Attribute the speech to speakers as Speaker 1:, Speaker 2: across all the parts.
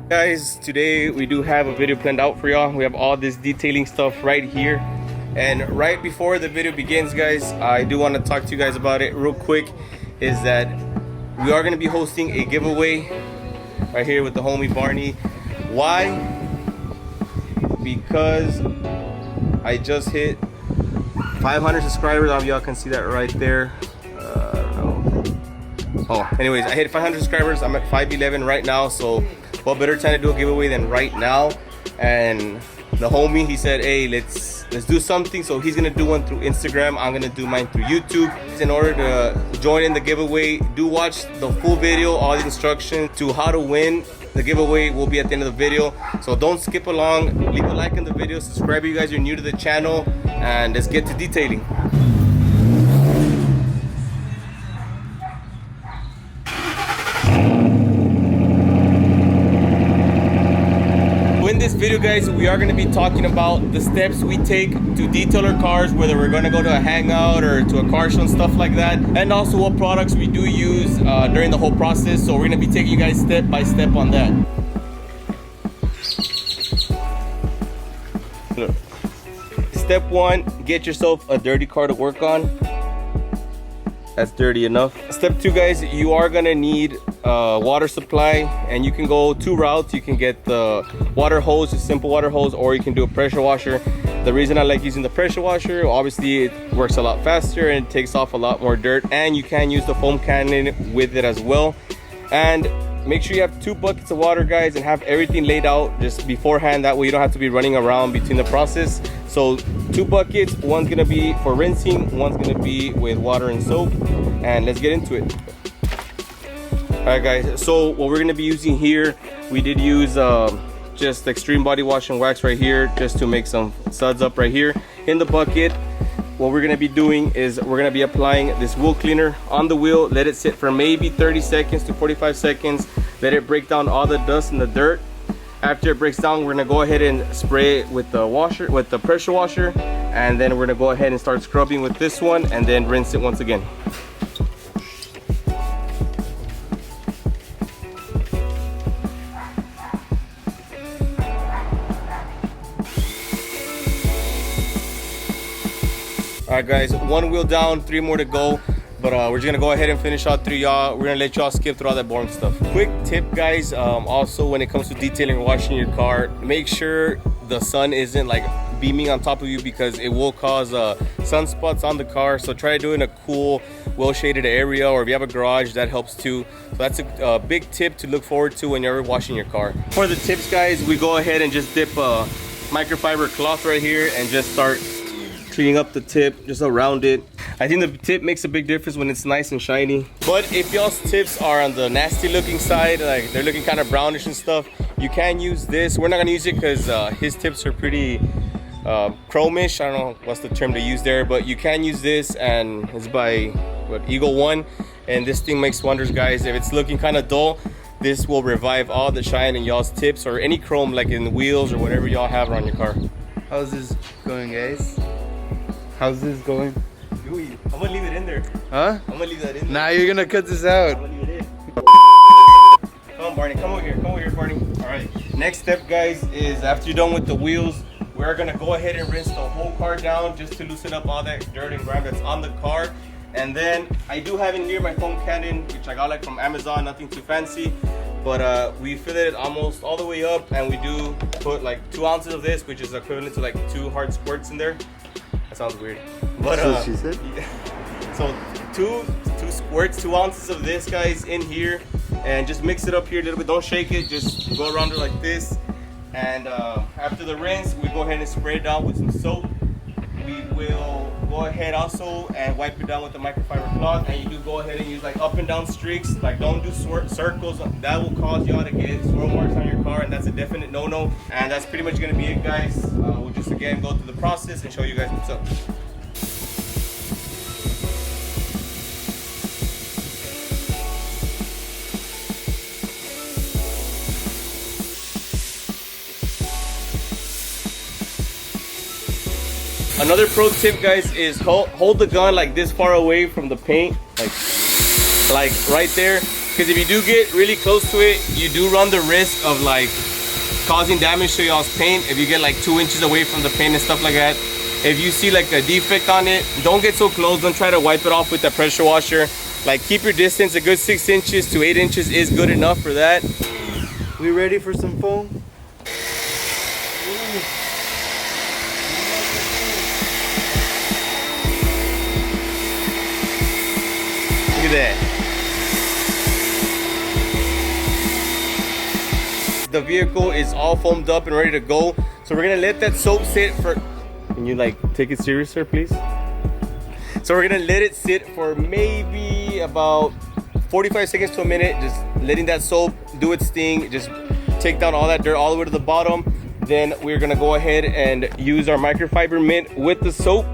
Speaker 1: Guys, today we do have a video planned out for y'all. We have all this detailing stuff right here, and right before the video begins, guys, I do want to talk to you guys about it real quick. Is that we are going to be hosting a giveaway right here with the homie Barney. Why? Because I just hit 500 subscribers. Y'all can see that right there. Anyways, I hit 500 subscribers. I'm at 511 right now, so what better time to do a giveaway than right now? And the homie, he said, hey, let's do something. So he's gonna do one through Instagram. I'm gonna do mine through YouTube. In order to join in the giveaway, do watch the full video. All the instructions to how to win the giveaway will be at the end of the video, so don't skip along. Leave a like in the video, subscribe if you guys are new to the channel, and let's get to detailing. In this video, guys, we are going to be talking about the steps we take to detail our cars, whether we're going to go to a hangout or to a car show and stuff like that, and also what products we do use during the whole process. So we're going to be taking you guys step by step on that. Step one, get yourself a dirty car to work on. That's dirty enough. Step two, guys, you are gonna need water supply, and you can go two routes. You can get the water hose, a simple water hose, or you can do a pressure washer. The reason I like using the pressure washer, obviously it works a lot faster and it takes off a lot more dirt, and you can use the foam cannon with it as well. And make sure you have 2 buckets of water, guys, and have everything laid out just beforehand. That way you don't have to be running around between the process. So 2 buckets, one's gonna be for rinsing, one's gonna be with water and soap, and let's get into it. All right, guys, so what we're gonna be using here, we did use just extreme body wash and wax right here, just to make some suds up right here in the bucket. What we're gonna be doing is we're gonna be applying this wheel cleaner on the wheel. Let it sit for maybe 30 seconds to 45 seconds. Let it break down all the dust and the dirt. After it breaks down, we're gonna go ahead and spray it with the washer, with the pressure washer, and then we're gonna go ahead and start scrubbing with this one, and then rinse it once again. All right, guys, 1 wheel down, 3 more to go, but we're just gonna go ahead and finish all 3, y'all. We're gonna let y'all skip through all that boring stuff. Quick tip, guys, also when it comes to detailing or washing your car, make sure the sun isn't like beaming on top of you, because it will cause sunspots on the car. So try to do it in a cool, well shaded area, or if you have a garage, that helps too. So that's a big tip to look forward to when you're washing your car. For the tips, guys, we go ahead and just dip a microfiber cloth right here and just start cleaning up the tip just around it. I think the tip makes a big difference when it's nice and shiny. But if y'all's tips are on the nasty looking side, like they're looking kind of brownish and stuff, you can use this. We're not gonna use it because his tips are pretty chromish. I don't know what's the term to use there, but you can use this, and it's by what, Eagle One, and this thing makes wonders, guys. If it's looking kind of dull, this will revive all the shine in y'all's tips or any chrome like in the wheels or whatever y'all have on your car.
Speaker 2: How's this going, guys? How's this going?
Speaker 1: I'm gonna leave it in there.
Speaker 2: Huh?
Speaker 1: I'm gonna leave that in there.
Speaker 2: Nah, you're gonna cut this out.
Speaker 1: I'm gonna leave it in. Come on, Barney. Come over here. Come over here, Barney. All right. Next step, guys, is after you're done with the wheels, we're gonna go ahead and rinse the whole car down just to loosen up all that dirt and grime that's on the car. And then I do have in here my foam cannon, which I got like from Amazon, nothing too fancy. But we fill it almost all the way up, and we do put like 2 ounces of this, which is equivalent to like 2 hard squirts in there. That sounds weird. But
Speaker 2: that's what she said.
Speaker 1: Yeah. So two squirts, 2 ounces of this, guys, in here, and just mix it up here a little bit. Don't shake it, just go around it like this. And after the rinse, we go ahead and spray it down with some soap. We will go ahead also and wipe it down with the microfiber cloth, and you do go ahead and use like up and down streaks. Like, don't do circles. That will cause y'all to get swirl marks on your car, and that's a definite no-no. And that's pretty much gonna be it, guys. We'll just again go through the process and show you guys what's up. Another pro tip, guys, is hold the gun like this far away from the paint, like right there. Because if you do get really close to it, you do run the risk of like causing damage to y'all's paint. If you get like 2 inches away from the paint and stuff like that, if you see like a defect on it, don't get so close. Don't try to wipe it off with the pressure washer. Like keep your distance. A good 6 inches to 8 inches is good enough for that.
Speaker 2: We ready for some foam?
Speaker 1: Look at that. The vehicle is all foamed up and ready to go. So we're gonna let that soap sit for, can you like take it serious, sir, please? So we're gonna let it sit for maybe about 45 seconds to a minute, just letting that soap do its thing, just take down all that dirt all the way to the bottom. Then we're gonna go ahead and use our microfiber mitt with the soap.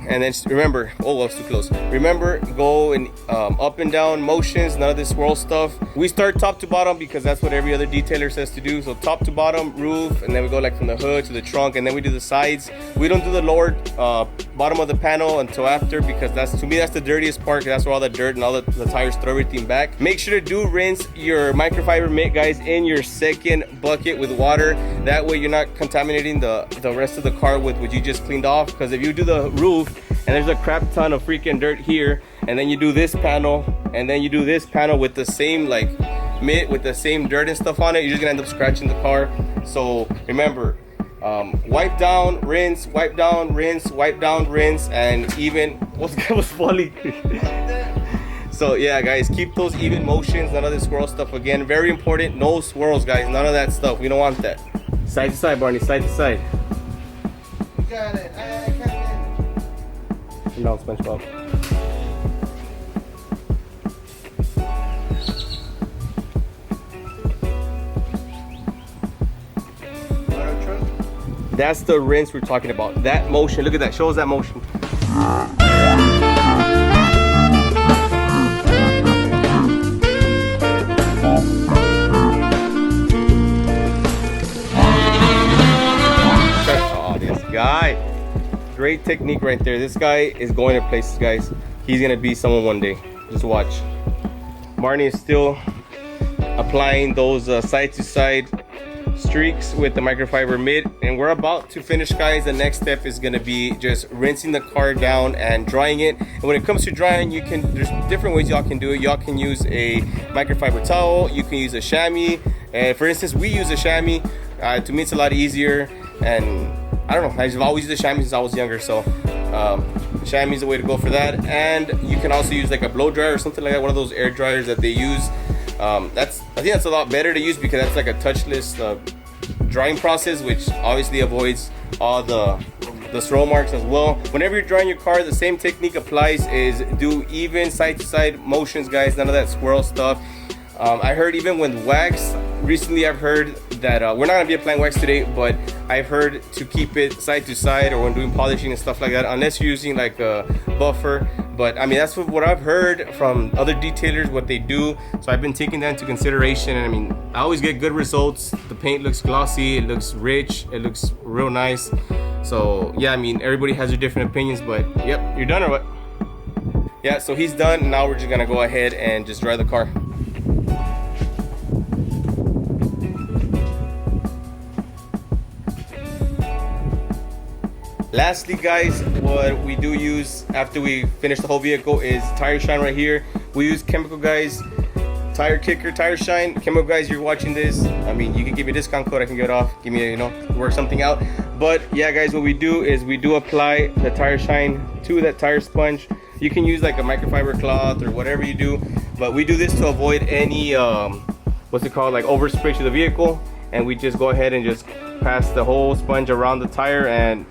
Speaker 1: And then just remember, oh, that's too close. Remember, go in up and down motions, none of this swirl stuff. We start top to bottom because that's what every other detailer says to do. So top to bottom, roof, and then we go like from the hood to the trunk, and then we do the sides. We don't do the lower bottom of the panel until after, because that's, to me, that's the dirtiest part. That's where all the dirt and all the tires throw everything back. Make sure to do rinse your microfiber mitt, guys, in your second bucket with water. That way you're not contaminating the rest of the car with what you just cleaned off. Because if you do the roof, and there's a crap ton of freaking dirt here, and then you do this panel, and then you do this panel with the same like mitt with the same dirt and stuff on it, you're just gonna end up scratching the car. So remember, wipe down, rinse, wipe down, rinse, wipe down, rinse, and even what's that was funny. So yeah, guys, keep those even motions, none of this swirl stuff. Again, very important, no swirls, guys, none of that stuff. We don't want that. Side to side, Barney, side to side.
Speaker 2: You got it. I can't.
Speaker 1: No, SpongeBob. That's the rinse we're talking about. That motion, look at that, show us that motion. Oh, this guy. Great technique right there. This guy is going to places, guys. He's gonna be someone one day. Just watch. Barney is still applying those side to side streaks with the microfiber mitt, and we're about to finish, guys. The next step is gonna be just rinsing the car down and drying it. And when it comes to drying, there's different ways y'all can do it. Y'all can use a microfiber towel, you can use a chamois. And for instance, we use a chamois. To me, it's a lot easier, and I don't know, I've always used the chamois since I was younger, so chamois is the way to go for that. And you can also use like a blow dryer or something like that, one of those air dryers that they use. I think that's a lot better to use because that's like a touchless drying process, which obviously avoids all the swirl marks as well. Whenever you're drying your car, the same technique applies, is do even side to side motions, guys, none of that swirl stuff. I heard even with wax, recently I've heard that we're not gonna be applying wax today, but I've heard to keep it side to side or when doing polishing and stuff like that, unless you're using like a buffer. But I mean, that's what I've heard from other detailers, what they do. So I've been taking that into consideration, and I mean, I always get good results. The paint looks glossy, it looks rich, it looks real nice. So yeah, I mean, everybody has their different opinions, but yep, you're done or what? Yeah, so he's done. Now we're just gonna go ahead and just dry the car. Lastly, guys, what we do use after we finish the whole vehicle is tire shine right here. We use Chemical Guys Tire Kicker Tire Shine. Chemical Guys, you're watching this, I mean, you can give me a discount code, I can get it off, give me a, you know, work something out. But yeah, guys, what we do is we do apply the tire shine to that tire sponge. You can use like a microfiber cloth or whatever you do, but we do this to avoid any what's it called, like overspray to the vehicle. And we just go ahead and just pass the whole sponge around the tire, and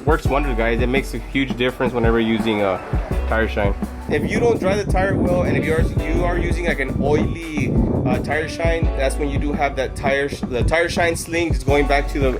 Speaker 1: works wonders, guys. It makes a huge difference whenever using a tire shine. If you don't dry the tire well, and if you are using like an oily tire shine, that's when you do have that the tire shine sling just going back to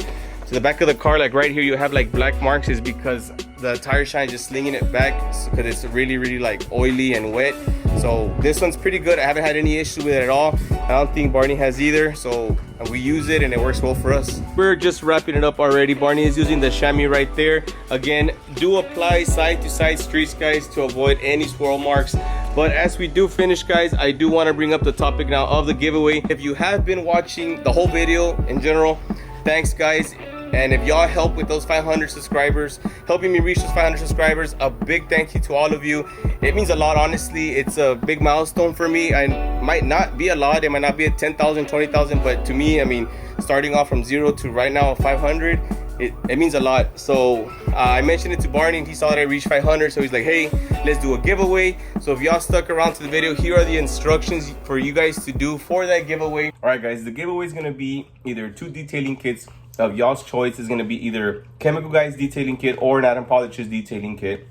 Speaker 1: the back of the car. Like right here, you have like black marks, is because the tire shine just slinging it back because it's really like oily and wet. So this one's pretty good. I haven't had any issue with it at all. I don't think Barney has either. So we use it and it works well for us. We're just wrapping it up already. Barney is using the chamois right there. Again, do apply side to side streaks, guys, to avoid any swirl marks. But as we do finish, guys, I do want to bring up the topic now of the giveaway. If you have been watching the whole video in general, thanks, guys. And if y'all help with those 500 subscribers, helping me reach those 500 subscribers, a big thank you to all of you. It means a lot, honestly. It's a big milestone for me. I might not be a lot. It might not be at 10,000, 20,000, but to me, I mean, starting off from 0 to right now 500, it means a lot. So I mentioned it to Barney and he saw that I reached 500, so he's like, hey, let's do a giveaway. So if y'all stuck around to the video, here are the instructions for you guys to do for that giveaway. All right, guys, the giveaway is going to be either 2 detailing kits of y'all's choice. Is going to be either Chemical Guys detailing kit or an Adam Polish's detailing kit.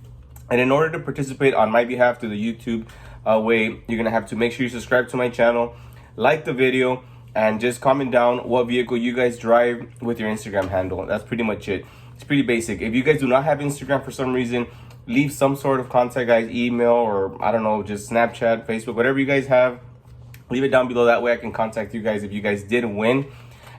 Speaker 1: And in order to participate on my behalf through the YouTube way, you're going to have to make sure you subscribe to my channel, like the video, and just comment down what vehicle you guys drive with your Instagram handle. That's pretty much it. It's pretty basic. If you guys do not have Instagram for some reason, leave some sort of contact, guys, email, or I don't know, just Snapchat, Facebook, whatever you guys have. Leave it down below. That way I can contact you guys if you guys did win.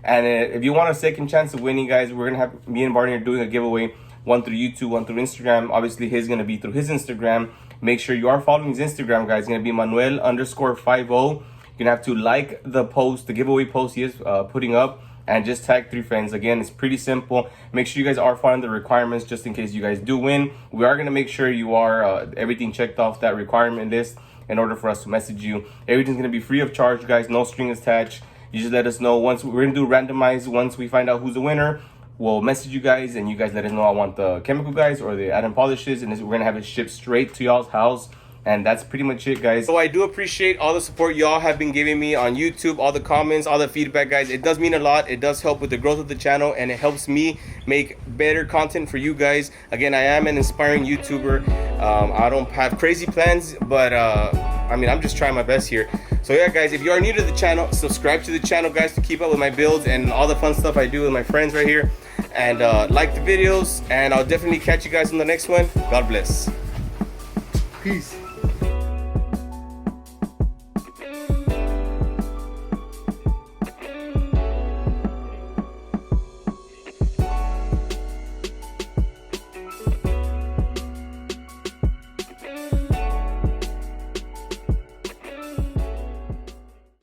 Speaker 1: And if you want a second chance of winning, guys, we're going to have, me and Barney are doing a giveaway, one through YouTube, one through Instagram. Obviously, his going to be through his Instagram. Make sure you are following his Instagram, guys. It's going to be Manuel_50. You're going to have to like the post, the giveaway post he is putting up, and just tag 3 friends. Again, it's pretty simple. Make sure you guys are following the requirements just in case you guys do win. We are going to make sure you are everything checked off that requirement list in order for us to message you. Everything's going to be free of charge, guys. No string attached. You just let us know. Once we're gonna do randomize, once we find out who's the winner, we'll message you guys and you guys let us know I want the Chemical Guys or the Adam Polishes, and we're gonna have it shipped straight to y'all's house. And that's pretty much it, guys. So I do appreciate all the support y'all have been giving me on YouTube, all the comments, all the feedback, guys. It does mean a lot. It does help with the growth of the channel, and it helps me make better content for you guys. Again, I am an inspiring YouTuber. I don't have crazy plans, but I mean, I'm just trying my best here. So yeah, guys, if you are new to the channel, subscribe to the channel, guys, to keep up with my builds and all the fun stuff I do with my friends right here. And like the videos, and I'll definitely catch you guys in the next one. God bless.
Speaker 2: Peace.